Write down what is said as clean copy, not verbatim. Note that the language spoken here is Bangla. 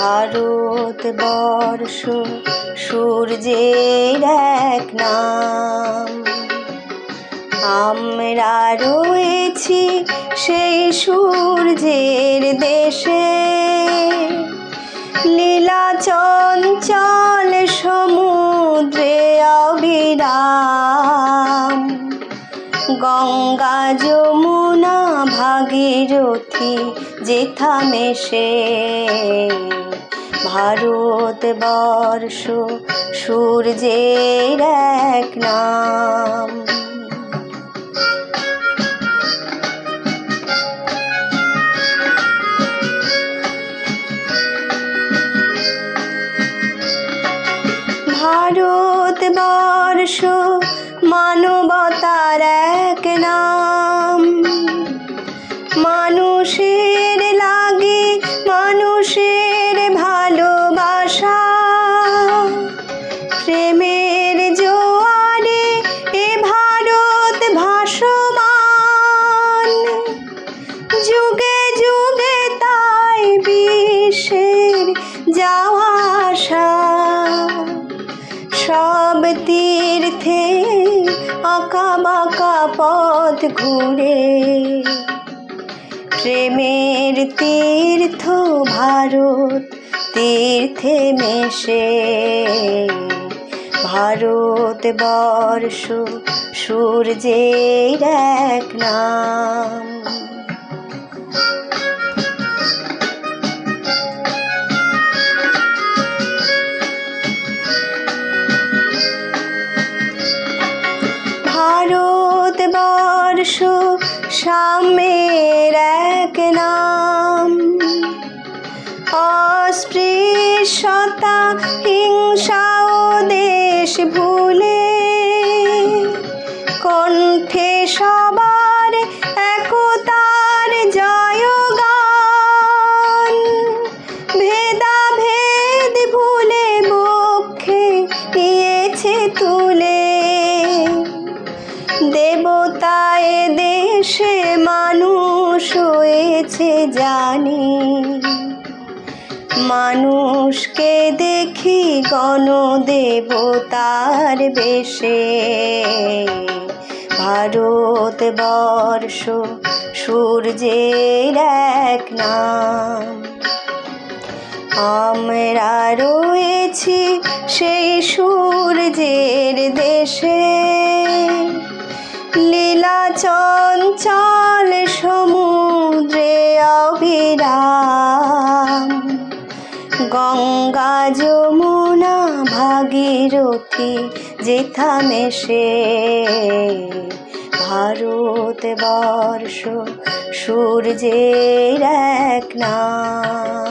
ভারতবর্ষ সূর্যের এক নাম। আমরা রয়েছি সেই সূর্যের দেশে, লীলা চঞ্চল সমুদ্রে অবিরাম। গঙ্গা যমুনা ভাগীরথী যেথা মেশে, ভারতবর্ষ সূর্যের এক নাম। ভারতবর্ষ মানবতার এক নাম। মানুষের লাগে মানুষের ভালোবাসা, প্রেমের জোয়ারে এ ভারত ভাসমান। যুগে যুগে তাই বিশ্বের যাওয়া আসা, সব তীর্থে আঁকা বাঁকা পথ ঘুরে। প্রেমের তীর্থ ভারত তীর্থে মেশে, ভারতবর্ষ সূর্যের এক নাম। ভারতবর্ষ সাম্যের এক নাম। অস্পৃশ্যতা হিংসা ও দেশ ভুলে, কণ্ঠে সবার একতার জয়গান। ভেদাভেদ ভুলে বক্ষে নিয়েছে তুলে, দেবতা এ দেশে মানুষ হয়েছে জানি। মানুষকে দেখি গণদেবতার বেশে, ভারতবর্ষ সূর্যের এক নাম। আমরা রয়েছি সেই সূর্যের দেশে, লীলা চঞ্চল সমুদ্রে অবিরাম। গঙ্গা যমুনা ভাগীরথী যেথা মেশে, ভারতবর্ষ সূর্যের এক নাম।